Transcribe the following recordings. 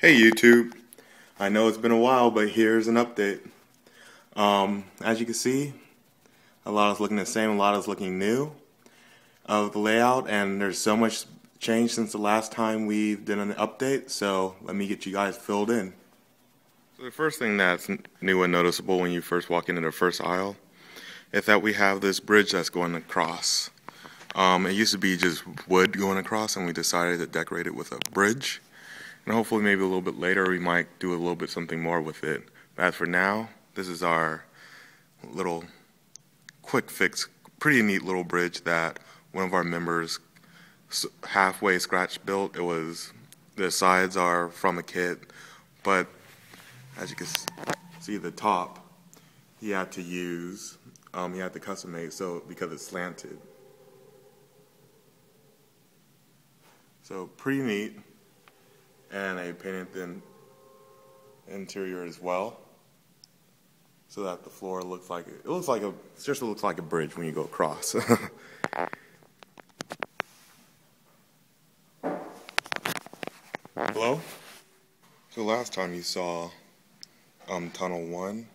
Hey YouTube, I know it's been a while, but here's an update. As you can see, a lot is looking the same, a lot is looking new of the layout, and there's so much change since the last time we did an update, so let me get you guys filled in. So the first thing that's new and noticeable when you first walk into the first aisle is that we have this bridge that's going across. It used to be just wood going across, and we decided to decorate it with a bridge. And hopefully maybe a little bit later we might do a little bit something more with it. But as for now, this is our little quick fix, pretty neat little bridge that one of our members halfway scratch built. The sides are from a kit, but as you can see the top, he had to custom make so because it's slanted. So pretty neat. And I painted the interior as well, so that the floor looks like it just looks like a bridge when you go across. Hello. So last time you saw tunnel 1,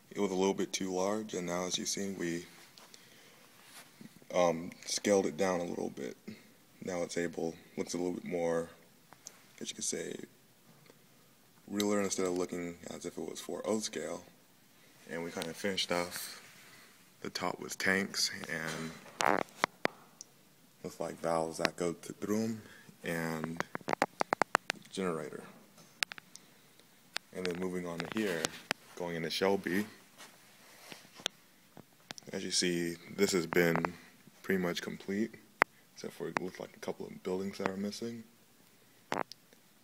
it was a little bit too large, and now as you see, we scaled it down a little bit. Now looks a little bit more, as you could say, realer instead of looking as if it was 4/0 scale. And we kind of finished off the top with tanks and looks like valves that go through them and generator. And then moving on to here, going into Shelby, as you see, this has been pretty much complete, except for it looks like a couple of buildings that are missing.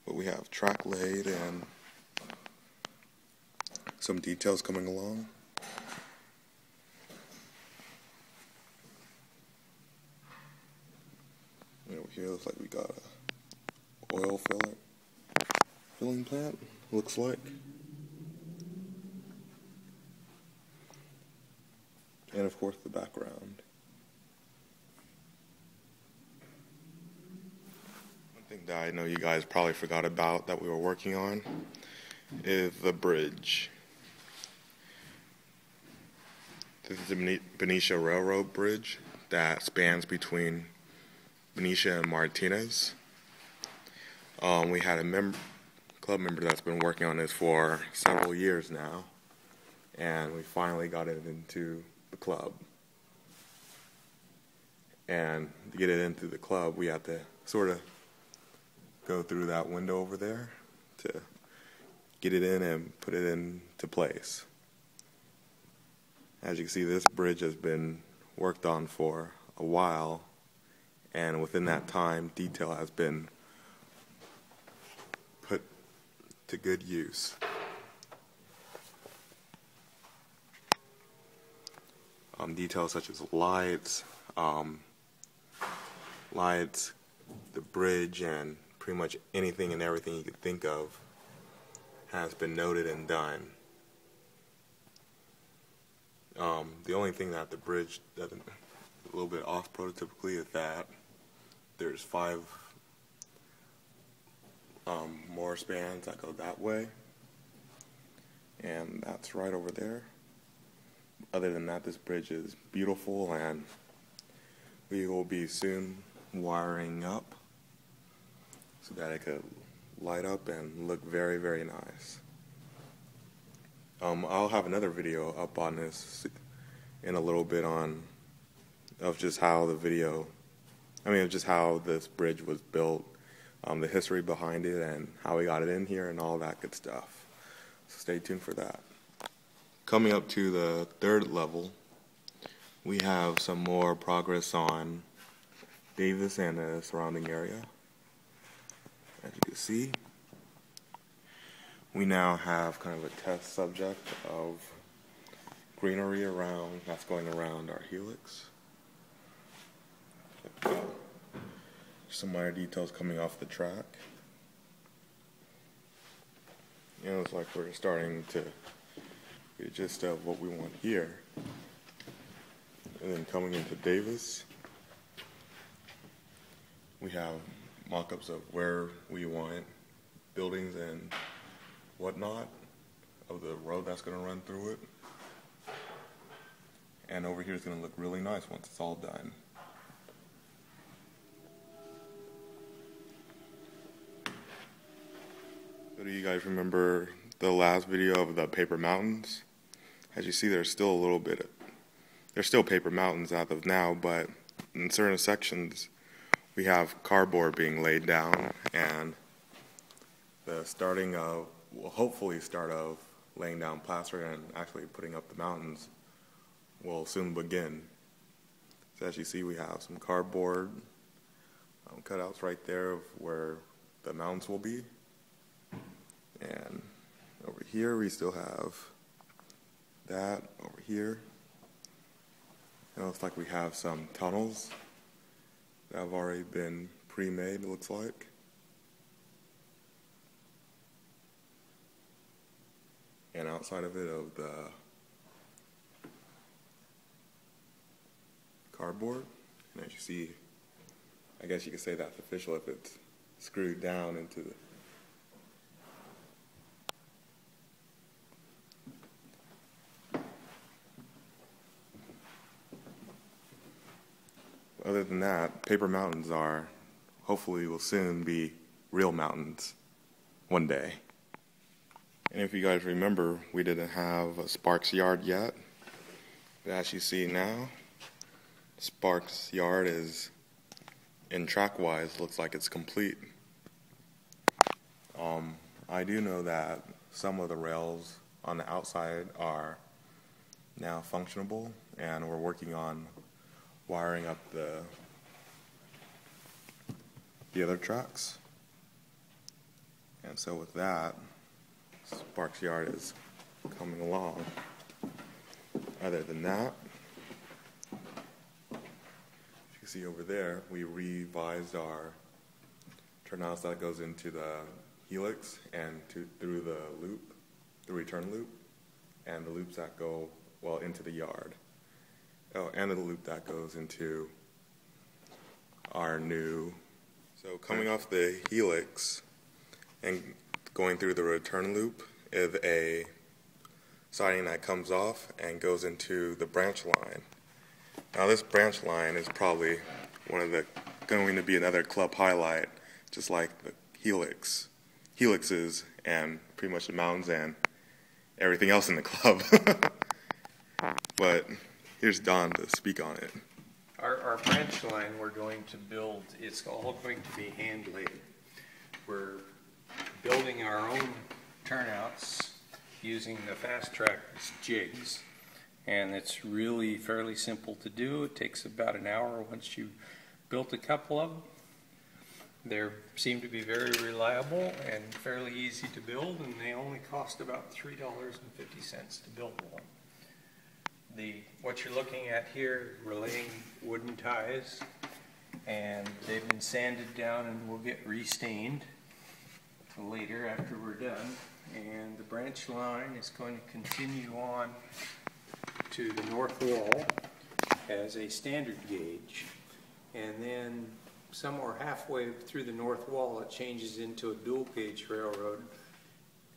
But we have track laid and some details coming along. And over here looks like we got a oil filling plant, looks like. And of course the background. That I know you guys probably forgot about that we were working on is the bridge. This is the Benicia Railroad Bridge that spans between Benicia and Martinez. We had a club member that's been working on this for several years now, and we finally got it into the club. And to get it into the club, we had to sort of go through that window over there to get it in and put it into place. As you can see, this bridge has been worked on for a while, and within that time, detail has been put to good use. Details such as lights, the bridge, and pretty much anything and everything you could think of has been noted and done. The only thing that the bridge doesn't, a little bit off prototypically, is that there's 5 more spans that go that way, and that's right over there. Other than that, this bridge is beautiful, and we will be soon wiring up so that it could light up and look very, very nice. I'll have another video up on this in a little bit of just how this bridge was built, the history behind it, and how we got it in here, and all that good stuff. So stay tuned for that. Coming up to the 3rd level, we have some more progress on Davis and the surrounding area. As you can see, we now have kind of a test subject of greenery that's going around our helix. Some minor details coming off the track. It looks like we're starting to get a gist of what we want here. And then coming into Davis, we have mock-ups of where we want buildings and whatnot of the road that's going to run through it. And over here is going to look really nice once it's all done. So do you guys remember the last video of the paper mountains? As you see, there's still paper mountains as of now, but in certain sections we have cardboard being laid down, and the will hopefully start of laying down plaster and actually putting up the mountains will soon begin. So as you see, we have some cardboard cutouts right there of where the mountains will be. And over here we still have that over here. It looks like we have some tunnels that have already been pre-made, it looks like. And outside of it, of the cardboard, and as you see, I guess you could say that's official if it's screwed down into the Other than that, paper mountains hopefully will soon be real mountains one day. And if you guys remember, we didn't have a Sparks yard yet. But as you see now, Sparks yard is, in track-wise, looks like it's complete. I do know that some of the rails on the outside are now functionable, and we're working on wiring up the other tracks. And so with that, Sparks yard is coming along. Other than that, as you can see over there, we revised our turnouts that goes into the helix and through the loop, the return loop, and the loops that go into the yard. Oh, and the loop that goes into our new. So coming off the helix and going through the return loop is a siding that comes off and goes into the branch line. Now this branch line is probably going to be another club highlight, just like the helixes and pretty much the mountains and everything else in the club. But here's Don to speak on it. Our branch line we're going to build, it's all going to be hand laid. We're building our own turnouts using the Fast Track jigs, and it's really fairly simple to do. It takes about an hour once you've built a couple of them. They seem to be very reliable and fairly easy to build, and they only cost about $3.50 to build one. What you're looking at here, we're laying wooden ties, and they've been sanded down and will get restained later after we're done. And the branch line is going to continue on to the north wall as a standard gauge, and then somewhere halfway through the north wall it changes into a dual gauge railroad.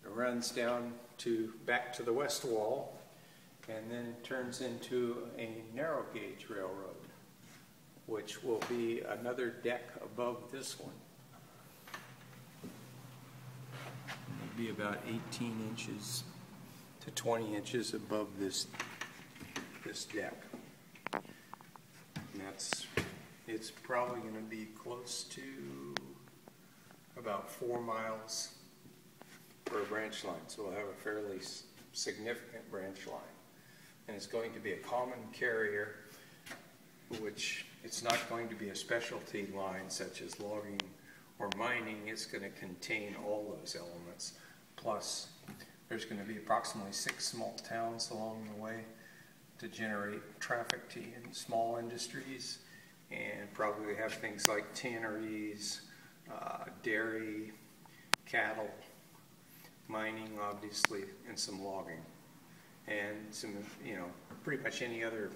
It runs down back to the west wall, and then it turns into a narrow gauge railroad, which will be another deck above this one. It'll be about 18 inches to 20 inches above this deck. And it's probably going to be close to about 4 miles for a branch line, so we'll have a fairly significant branch line. And it's going to be a common carrier, which it's not going to be a specialty line such as logging or mining. It's going to contain all those elements. Plus, there's going to be approximately 6 small towns along the way to generate traffic to small industries, and probably have things like tanneries, dairy, cattle, mining obviously, and some logging. And some, pretty much any other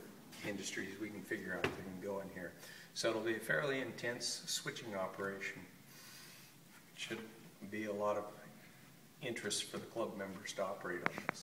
industries we can figure out that can go in here. So it'll be a fairly intense switching operation. Should be a lot of interest for the club members to operate on this.